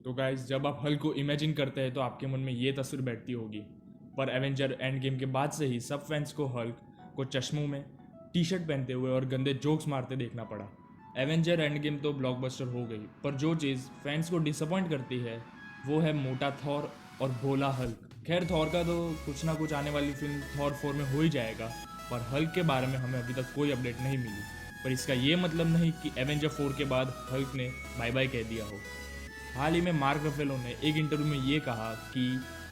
तो गाइज जब आप हल्क को इमेजिन करते हैं तो आपके मन में ये तस्वीर बैठती होगी, पर एवेंजर एंड गेम के बाद से ही सब फैंस को हल्क को चश्मों में टी शर्ट पहनते हुए और गंदे जोक्स मारते देखना पड़ा। एवेंजर एंड गेम तो ब्लॉकबस्टर हो गई, पर जो चीज़ फैंस को डिसअपॉइंट करती है वो है मोटा थॉर और भोला हल्क। खैर, थॉर का तो कुछ ना कुछ आने वाली फिल्म थॉर 4 में हो ही जाएगा, पर हल्क के बारे में हमें अभी तक कोई अपडेट नहीं मिली। पर इसका ये मतलब नहीं कि एवेंजर 4 के बाद हल्क ने बाय बाय कह दिया हो। हाल ही में मार्क रफेलो ने एक इंटरव्यू में ये कहा कि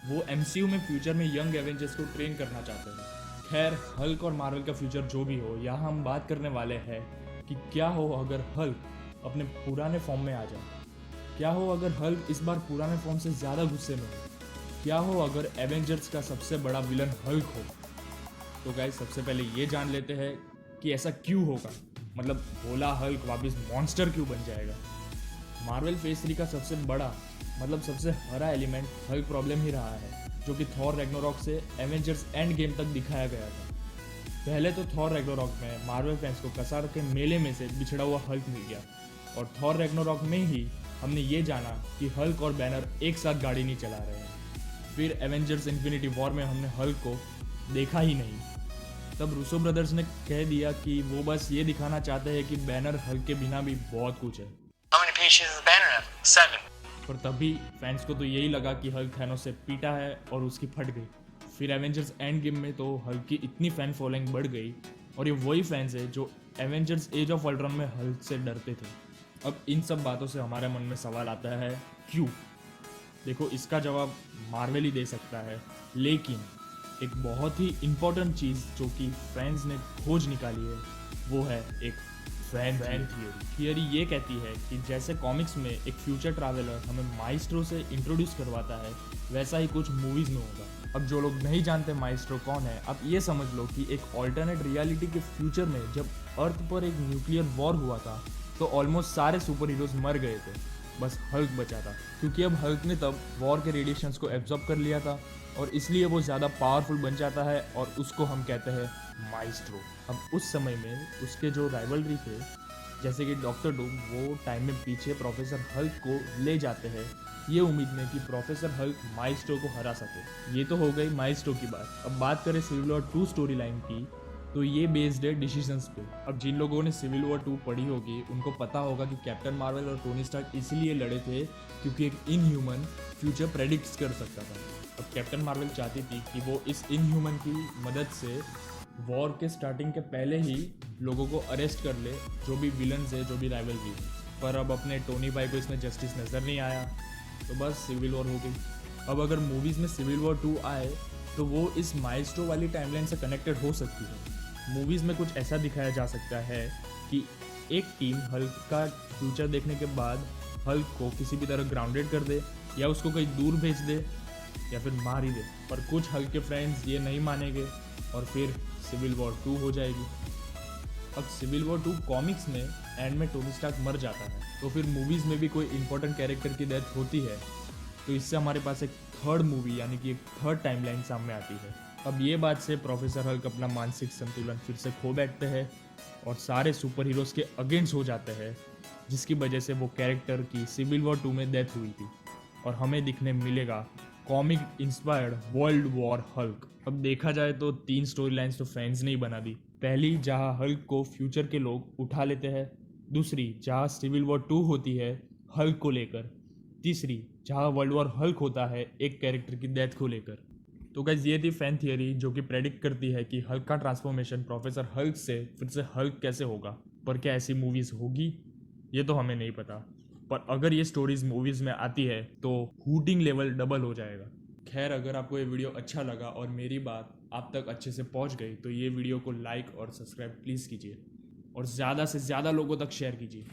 वो एमसीयू में फ्यूचर में यंग एवेंजर्स को ट्रेन करना चाहते हैं। खैर, हल्क और मार्वल का फ्यूचर जो भी हो, यहाँ हम बात करने वाले हैं कि क्या हो अगर हल्क अपने पुराने फॉर्म में आ जाए। क्या हो अगर हल्क इस बार पुराने फॉर्म से ज़्यादा गुस्से में हो। क्या हो अगर एवेंजर्स का सबसे बड़ा विलन हल्क हो। तो गाइस, सबसे पहले ये जान लेते हैं कि ऐसा क्यों होगा, मतलब भोला हल्क वापस मॉन्स्टर क्यों बन जाएगा। मार्वल फेज 3 का सबसे बड़ा, मतलब सबसे हरा एलिमेंट हल्क प्रॉब्लम ही रहा है, जो कि थॉर रैग्नारोक से एवेंजर्स एंड गेम तक दिखाया गया था। पहले तो थॉर रैग्नारोक में मार्वल फैंस को कसार के मेले में से बिछड़ा हुआ हल्क मिल गया, और थॉर रैग्नारोक में ही हमने ये जाना कि हल्क और बैनर एक साथ गाड़ी नहीं चला रहे हैं। फिर एवेंजर्स इन्फिनिटी वॉर में हमने हल्क को देखा ही नहीं। तब रूसो ब्रदर्स ने कह दिया कि वो बस ये दिखाना चाहते हैं कि बैनर हल्क के बिना भी बहुत कुछ है। How many pages is Banner have? 7. पर तभी फैंस को तो यही लगा कि हल्क थैनोस से पीटा है और उसकी फट गई। फिर एवेंजर्स एंड गेम में तो हल्क की इतनी फैन फॉलोइंग बढ़ गई, और ये वही फैंस है जो एवेंजर्स एज ऑफ अल्ट्रॉन में हल्क से डरते थे। अब इन सब बातों से हमारे मन में सवाल आता है, क्यों? देखो, इसका जवाब मार्वल ही दे सकता है, लेकिन एक बहुत ही इम्पोर्टेंट चीज़ जो कि फैंस ने खोज निकाली है वो है एक फैन थियरी। ये कहती है कि जैसे कॉमिक्स में एक फ्यूचर ट्रैवलर हमें माइस्ट्रो से इंट्रोड्यूस करवाता है, वैसा ही कुछ मूवीज़ में होगा। अब जो लोग नहीं जानते माइस्ट्रो कौन है, अब ये समझ लो कि एक ऑल्टरनेट रियलिटी के फ्यूचर में जब अर्थ पर एक न्यूक्लियर वॉर हुआ था तो ऑलमोस्ट सारे सुपर हीरोज मर गए थे, बस हल्क बचा था। क्योंकि अब हल्क ने तब वॉर के रेडिएशंस को एब्जॉर्ब कर लिया था, और इसलिए वो ज़्यादा पावरफुल बन जाता है, और उसको हम कहते हैं माइस्ट्रो। अब उस समय में उसके जो राइवलरी थे, जैसे कि डॉक्टर डूम, वो टाइम में पीछे प्रोफेसर हल्क को ले जाते हैं, ये उम्मीद में कि प्रोफेसर हल्क माइस्ट्रो को हरा सके। ये तो हो गई माइस्ट्रो की बात। अब बात करें सिविल वॉर 2 स्टोरी लाइन की, तो ये बेस्ड है डिसीजंस पे। अब जिन लोगों ने सिविल वॉर 2 पढ़ी होगी उनको पता होगा कि कैप्टन मार्वल और टोनी स्टार्क इसीलिए लड़े थे क्योंकि एक इनह्यूमन फ्यूचर प्रेडिक्ट कर सकता था। अब कैप्टन मार्वल चाहती थी कि वो इस इनह्यूमन की मदद से वॉर के स्टार्टिंग के पहले ही लोगों को अरेस्ट कर ले, जो भी विलन्स है, जो भी राइवलरी है। पर अब अपने टोनी भाई को इसमें जस्टिस नज़र नहीं आया, तो बस सिविल वॉर हो गई। अब अगर मूवीज़ में सिविल वॉर 2 आए तो वो इस माइलस्टोन वाली टाइमलाइन से कनेक्टेड हो सकती है। मूवीज़ में कुछ ऐसा दिखाया जा सकता है कि एक टीम हल्क का फ्यूचर देखने के बाद हल्क को किसी भी तरह ग्राउंडेड कर दे, या उसको कहीं दूर भेज दे, या फिर मार ही दे। पर कुछ हल्क के फ्रेंड्स ये नहीं मानेंगे, और फिर सिविल वॉर 2 हो जाएगी। अब सिविल वॉर 2 कॉमिक्स में एंड में टोनी स्टार्क मर जाता है, तो फिर मूवीज़ में भी कोई इंपॉर्टेंट कैरेक्टर की डेथ होती है, तो इससे हमारे पास एक थर्ड मूवी यानी कि एक थर्ड टाइमलाइन सामने आती है। अब ये बात से प्रोफेसर हल्क अपना मानसिक संतुलन फिर से खो बैठते हैं और सारे सुपर हीरोज़ के अगेंस्ट हो जाते हैं, जिसकी वजह से वो कैरेक्टर की सिविल वॉर 2 में डेथ हुई थी, और हमें दिखने मिलेगा comic inspired world war Hulk. अब देखा जाए तो 3 स्टोरी लाइन्स तो फैंस ने ही बना दी। पहली, जहाँ हल्क को फ्यूचर के लोग उठा लेते हैं। दूसरी, जहाँ सिविल वॉर 2 होती है हल्क को लेकर। तीसरी, जहाँ वर्ल्ड वॉर हल्क होता है एक कैरेक्टर की डेथ को लेकर। तो गाइस, ये थी फैन थियरी जो कि प्रेडिक्ट करती है कि हल्क का ट्रांसफॉर्मेशन प्रोफेसर हल्क से फिर से हल्क कैसे होगा। पर क्या ऐसी मूवीज़ होगी, ये तो हमें नहीं पता। पर अगर ये स्टोरीज मूवीज़ में आती है तो हूटिंग लेवल डबल हो जाएगा। खैर, अगर आपको ये वीडियो अच्छा लगा और मेरी बात आप तक अच्छे से पहुंच गई तो ये वीडियो को लाइक और सब्सक्राइब प्लीज़ कीजिए, और ज़्यादा से ज़्यादा लोगों तक शेयर कीजिए।